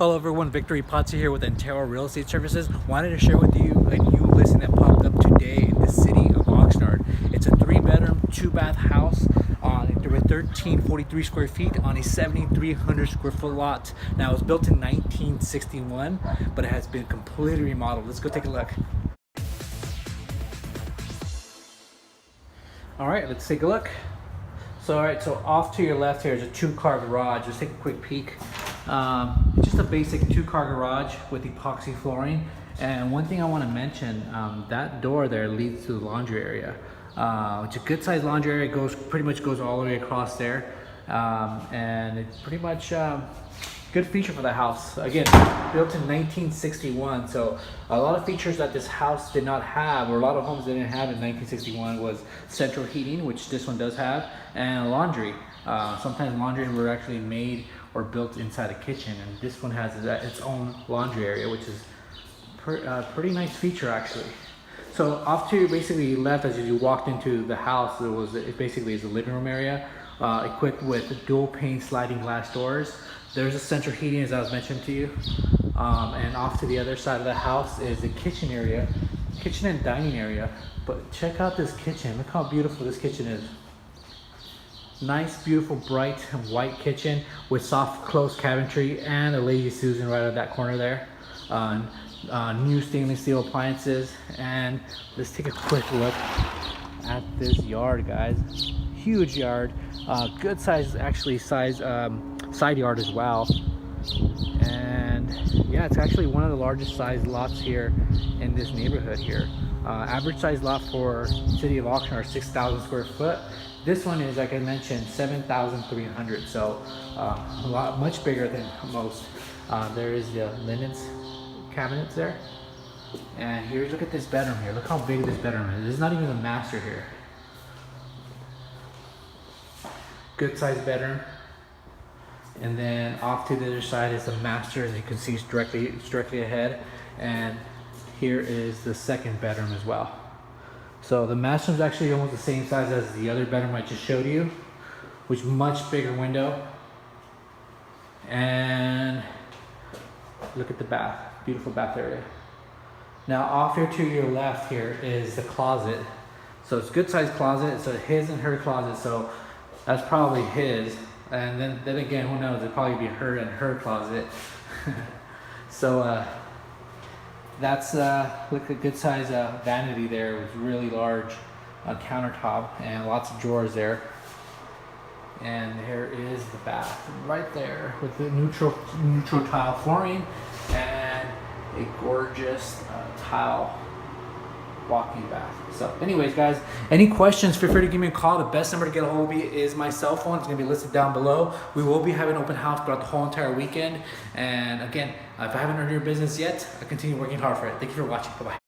Hello everyone, Victor Ipatzi here with Intero Real Estate Services. Wanted to share with you a new listing that popped up today in the city of Oxnard. It's a 3-bedroom, 2-bath house with 1343 square feet on a 7,300 square foot lot. Now it was built in 1961, but it has been completely remodeled. Let's go take a look. All right, let's take a look. So off to your left here is a 2-car garage. Let's take a quick peek. Just a basic 2-car garage with epoxy flooring. And one thing I want to mention, that door there leads to the laundry area. It's a good sized laundry area. Pretty much goes all the way across there, and it's pretty much good feature for the house. Again, built in 1961, so a lot of features that this house did not have, or a lot of homes didn't have in 1961, was central heating, which this one does have, and laundry. Sometimes laundry were actually made or built inside a kitchen, and this one has its own laundry area, which is pretty nice feature actually. So off to basically left as you walked into the house, it basically is a living room area, equipped with dual pane sliding glass doors. There's a central heating, as I was mentioning to you, and off to the other side of the house is the kitchen area, kitchen and dining area. But check out this kitchen. Look how beautiful this kitchen is. Nice, beautiful, bright white kitchen with soft closed cabinetry and a Lady Susan right at that corner there. New stainless steel appliances. And let's take a quick look at this yard, guys. Huge yard, good size, actually side yard as well. And yeah, it's actually one of the largest size lots here in this neighborhood here. Average size lot for City of Oxnard, 6,000 square foot. This one is, like I mentioned, 7,300, so much bigger than most. There is the linens cabinets there, and here's, look at this bedroom here. Look how big this bedroom is. This is not even a master here. Good sized bedroom. And then off to the other side is the master, as you can see, it's directly ahead. And here is the second bedroom as well. So the master is actually almost the same size as the other bedroom I just showed you, which much bigger window. And look at the bath, beautiful bath area. Now off here to your left here is the closet. So it's a good sized closet. It's a his and her closet, so that's probably his. And then again, who knows, it'd probably be her and her closet. So that's look, a good size vanity there with really large countertop and lots of drawers there. And here is the bath right there with the neutral tile flooring and a gorgeous tile walk-in bath. So anyways, guys, any questions, feel free to give me a call. The best number to get a hold of me is my cell phone. It's going to be listed down below. We will be having open house throughout the whole entire weekend. And again, if I haven't earned your business yet, I continue working hard for it. Thank you for watching. Bye-bye.